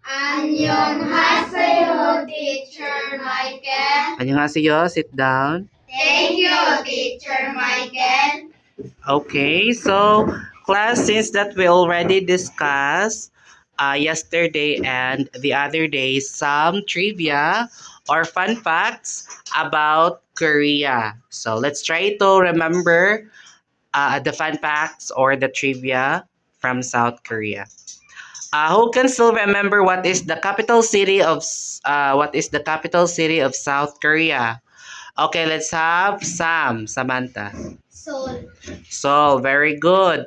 안녕하세요, Teacher Michael. 안녕하세요. Sit down. Thank you, Teacher Michael. Okay, so class, since that we already discussed yesterday and the other day some trivia or fun facts about Korea. So let's try to remember the fun facts or the trivia from South Korea. Who can still remember what is the capital city of South Korea? Okay, let's have Samantha. Seoul. Seoul, very good.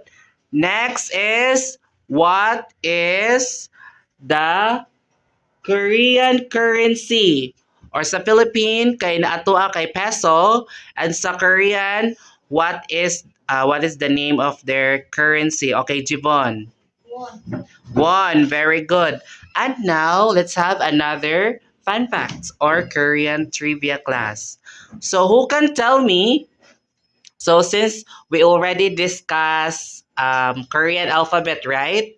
Next is, what is the Korean currency? Or sa Philippine, kay naatua kay peso, and sa Korean, what is the name of their currency? Okay, Jivon. Won, very good. And now, let's have another fun facts or Korean trivia class. So, who can tell me? So, since we already discussed Korean alphabet, right?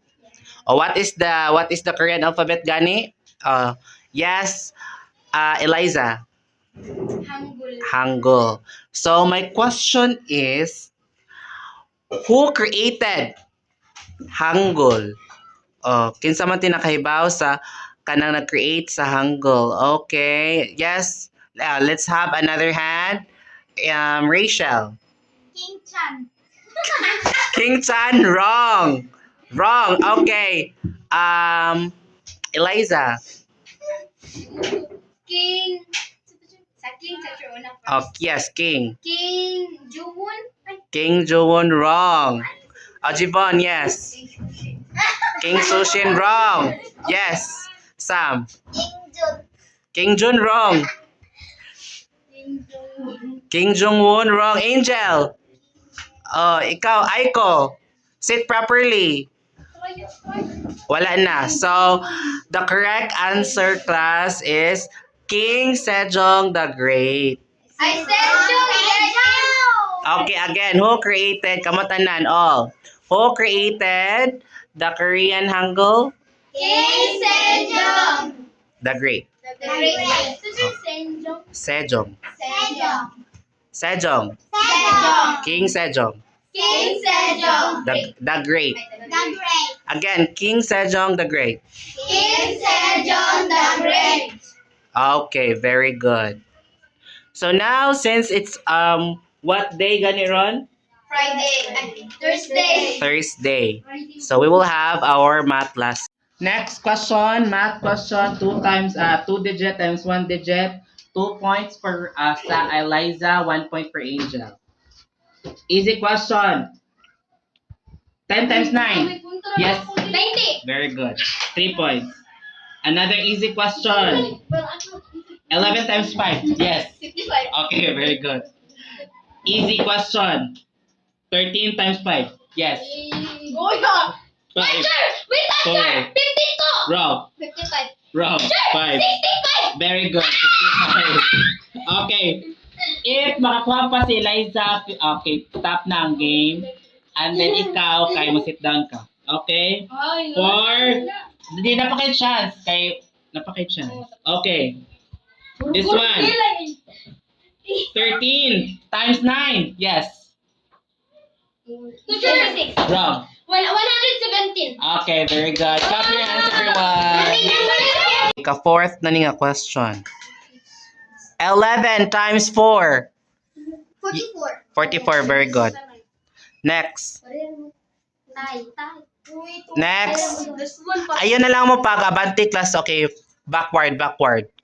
Oh, what is the Korean alphabet, Gani? Yes, Eliza. Hangul. Hangul. So, my question is, who created Hangul? Kinsa man tinakahibaw sa kanang nag-create sa Hangul. Okay. Yes. Let's have another hand. Rachel. King Chan. King Chan, wrong. Wrong. Okay. Eliza. King. Sa King sa una Oh, yes, King. King Jowon. King Jowon, wrong. Jivon, yes. King Sushin, wrong. Yes. Sam. King Jun. King Jun, wrong. King Jong. King Jong-won, wrong. Angel. Ikaw, Aiko. Sit properly. Wala na. So, the correct answer, class, is King Sejong the Great. I said Jong. Okay, again, who created, kamatanan, all. Who created the Korean Hangul? King Sejong. The Great. The Great. Sejong. Sejong. Sejong. Sejong. Sejong. King Sejong. King Sejong. The Great. The Great. Again, King Sejong the Great. King Sejong the Great. Okay, very good. So now, since it's what day gani ron? Friday. Thursday. Thursday. So we will have our math class. Next question, math question, 2 digit times 1 digit, 2 points for sa Eliza, 1 point for Angel. Easy question. 10 times 9. Yes. 90. Very good. 3 points. Another easy question. 11 times 5. Yes. 55. Okay, very good. Easy question. 13 times 5. Yes. Oh my God. 5. Teacher! Wait, teacher! 52! Wrong. 55. Wrong. 5. 65! Very good. 65. Okay. If makakuha pa si Eliza, okay, stop na ang game. And then ikaw, kaya mo sit down ka. Okay? Hindi, napakay chance. Napakay chance. Okay. This one. 13 times 9. Yes. 236. Wrong. 117. Okay, very good. Clap your hands, everyone. Fourth na nga question. 11 times 4. 44. 44, very good. Next. Next. Ayun na lang mo pag abanti class. Okay, backward.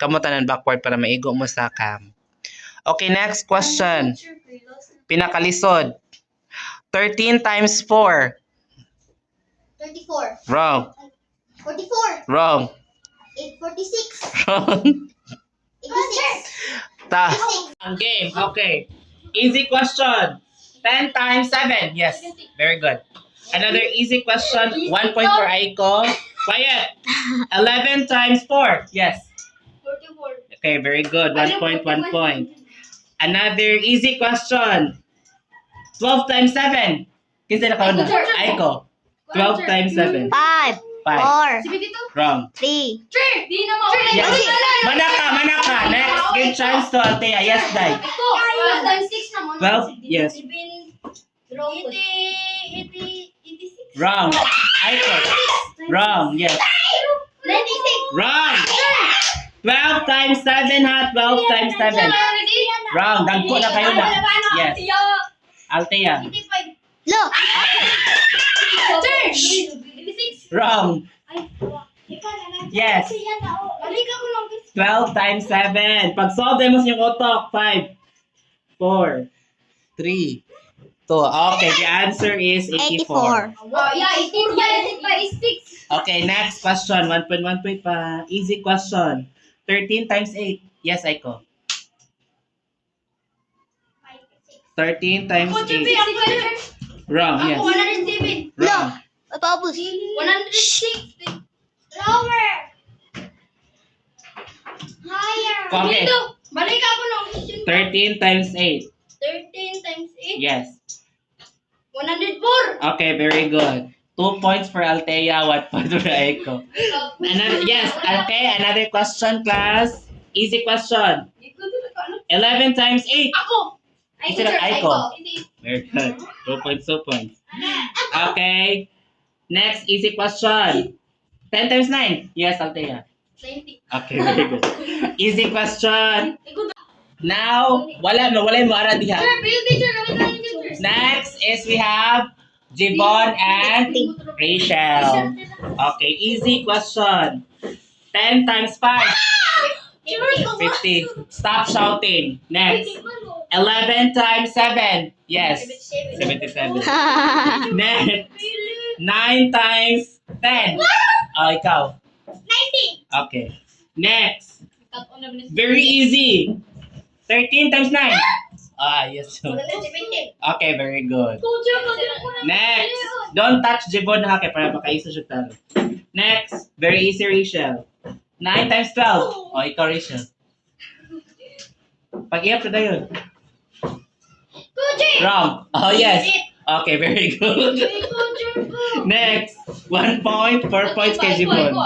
Kamutanan backward para maigo mo sa cam. Okay, next question. Pinakalisod. 13 times 4. 34. Wrong. 44. Wrong. 846. Wrong. 86. Ang game. Okay. Easy question. 10 times 7. Yes. Very good. Another easy question. 1 point for Aiko. Quiet. 11 times 4. Yes. 44. Okay, very good. 1 point, 1 point. Another easy question. 12 times 7. Kinsa na kauna? Aiko. 12 times 7. 5. 5. 4, 72. Wrong. 3. Sure. Di na mo. Yes. Manaka. Next, give chance to Althea. Yes, Dai. Ito. 12 times 6 naman. 12? Yes. 86. Wrong. Aiko. Wrong. Yes. 96. Wrong. 12 times 7 ha. 12 times 7. Wrong. Dagko na kayo na. Yes. Althea. 85. Look. Sir. 86. Wrong. Yes. Balik ako lang. 12 times 7. Pag solve mo sa yung utok. 5, 4, 3, 2. Okay, the answer is 84. 84. Oh, yeah, 86. Okay, next question. 1.1 point pa. Easy question. 13 times 8. Yes, Aiko. 13 times 8. Wrong, yes. 107. Wrong. Paubos. 106. Lower. Higher. Okay. Dito. Balik ako ng question. 13 times 8. 13 times 8. Yes. 104. Okay, very good. 2 points for Althea, 1 point for Aiko. Yes, okay, another question, class. Easy question. 11 times 8. Ako. Is it an Aiko? Hindi. Very good. 2 points, 2 points. Okay. Next, easy question. 10 times 9. Yes, Althea. 90. Okay, very good. Easy question. Now, wala yung maara diha. Sir, bill teacher. Gawin tayo yung teacher. Next is we have Jibon and Rachel. Okay, easy question. 10 times 5. 50. Stop shouting. Next. 11 times 7. Yes. 77. Next. 9 times 10. Oh, ikaw. 90. Okay. Next. Very easy. 13 times 9. Ah, yes. Okay, very good. Next. Don't touch Jibon ha, kaya para makaisa siya talo. Next. Very easy, Rachel. 9 times 12. Oh, ikaw, Rachel. Pag-iap na yun. Wrong. Oh, yes. Okay, very good. Next. 1 point, 4 points kay Jibon.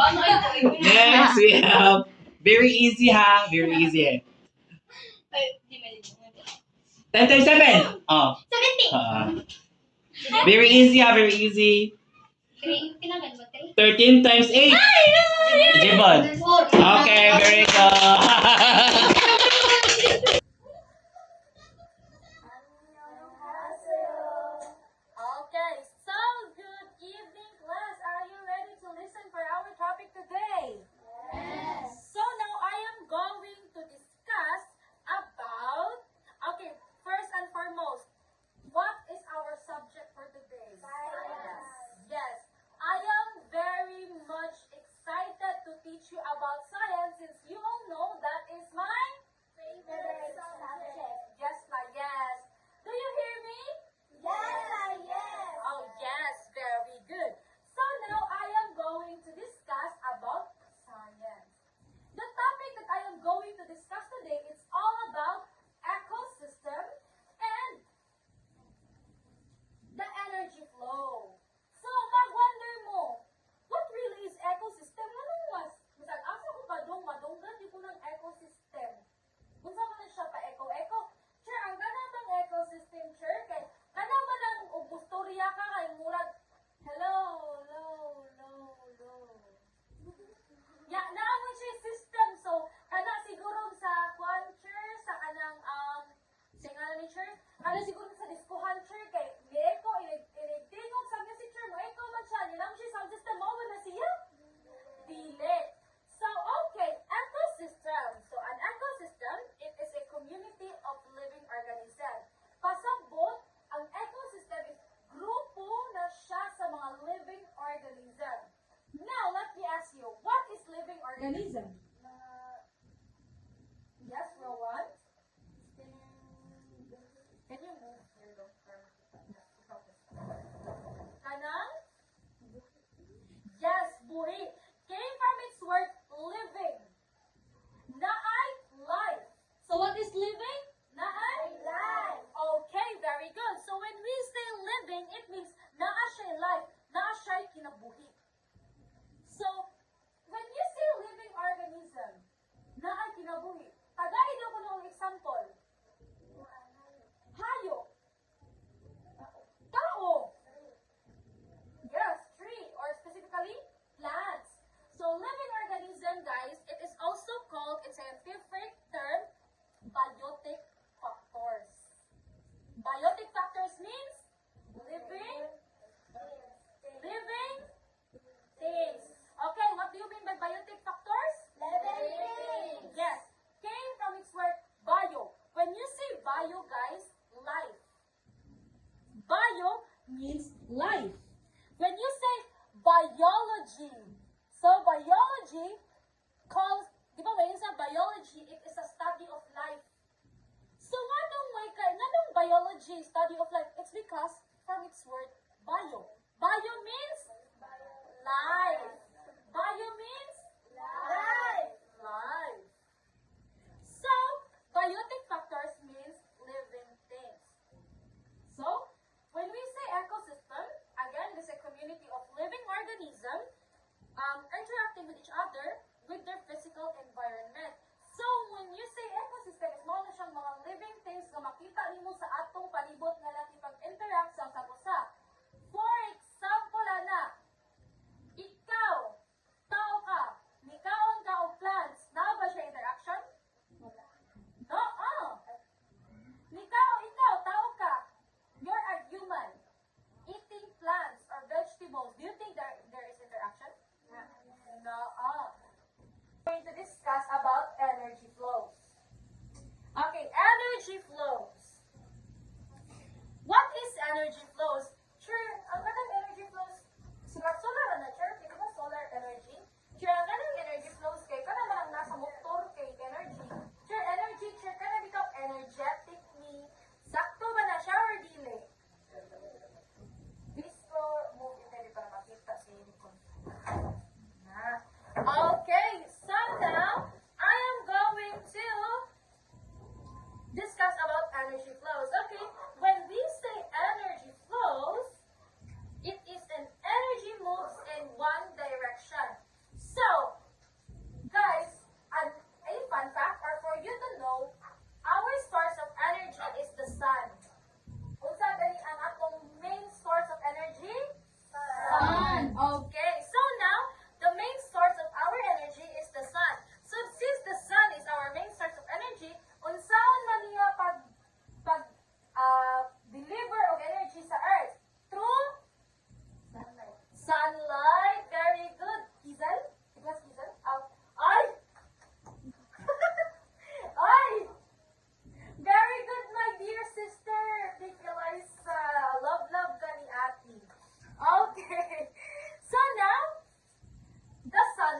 Next, we have very easy ha. Very easy. 10 times 7. Oh. 70. Very easy ha. Very easy. 13 times 8. Jibon. Okay, very good. Okay, so good evening, class. Are you ready to listen for our topic today? Yes. So now I am going to discuss about, okay, first and foremost, what is our subject for today? Science. Yes, I am very much excited to teach you about science since you all know that is my favorite subject. Yes, yes. Do you hear me? Yes. Oh, yes, very good. So now I am going to discuss about science. The topic that I am going to discuss today is all about ecosystem and the energy flow. So, mag-wonder mo, what really is ecosystem? Anong was? Misal, asa ko madunggan di ko ng ecosystem. Kung saan man siya pa-eco-eco? Sure, ang gana bang ecosystem, sure? Kay, kana ba ng ubustorya ka kay murag, hello. Ya, naamon siya system. So, kana siguro sa quanture, sa kanang, singalan ni sure, kana siguro sa diskuhan, sure, kay, eco, tingog sa messenger mo, eco man siya, nilang siya sound system, mo na siya? Dili. So, okay, ecosystem. So, an ecosystem, it is a community of living organisms. Pasabot, ang ecosystem is grupo na siya sa mga living organism. Now, let me ask you, what is living organism? Yes, Rowan? Can you move here, doctor? Kanang? Yes, buhi. Came from its word living. Naay life. So what is living? Naay life. Okay, very good. So when we say living, it means naa siya life, naa siya kinabuhi.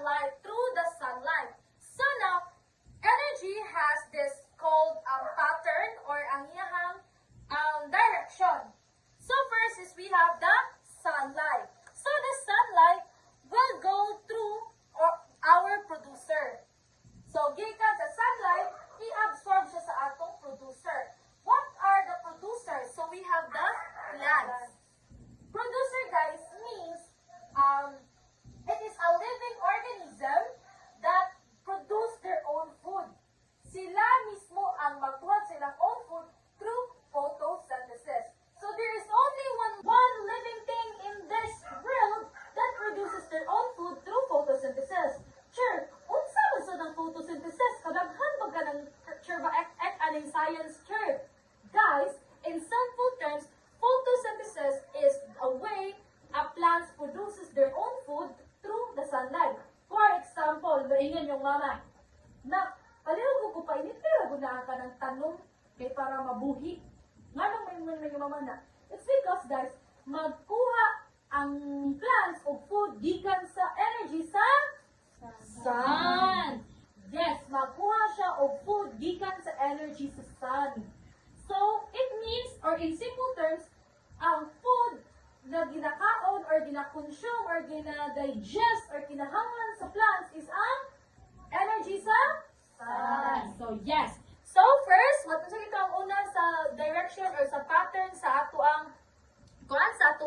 sunlight, through the sunlight. So now, energy has this called pattern or ang iyahang direction. So first is we have the sunlight. So the sunlight will go through our producer. So gikan sa sunlight, i-absorb siya sa atong producer. What are the producers? So we have the plants. Producer, guys, means it is a living organism that produce their own food. Sila mismo ang magbuhat silang own food through photosynthesis. So there is only one living thing in this world that produces their own food through photosynthesis. Sure, unsa man sa ng photosynthesis? Kadaghan ba ka ng sure ba aning science sure? Guys, in simple terms, photosynthesis is a way a plant produces their own food through the sunlight. For example, maingan yung mama, na, palihog ko pa init, pero gunaan ka ng tanong kay para mabuhi. Nga nang may yung mama na, it's because guys, magkuha ang plants o food gikan sa energy sa sun. Yes, magkuha siya o food gikan sa energy sa sun. So, it means, or in simple terms, ang food na ginakaon or ginakonsume or ginadigest or kinahanglan sa plants is ang energy sa sun. So, yes. So, first, what sa ito ang una sa direction or sa pattern sa ato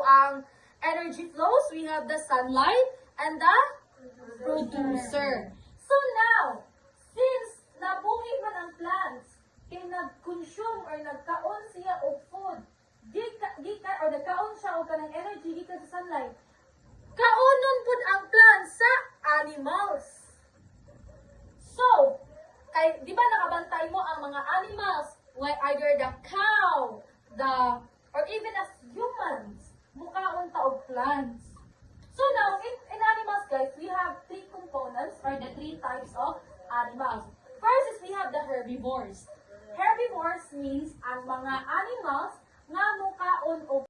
ang energy flows? We have the sunlight and the producer. So now, since nabuhi man ang plants, kay nag-consume or nagkaon siya og food, gikan or nagkaon siya og kanang energy gikan sa sunlight, kaonon pud ang plants sa animals. So, kay di ba nakabantay mo ang mga animals, either the cow, or even as humans, mukaon ta og plants. So now, in animals, guys, we have three components or the three types of animals. First is we have the herbivores. Herbivores means ang mga animals nga mukaon og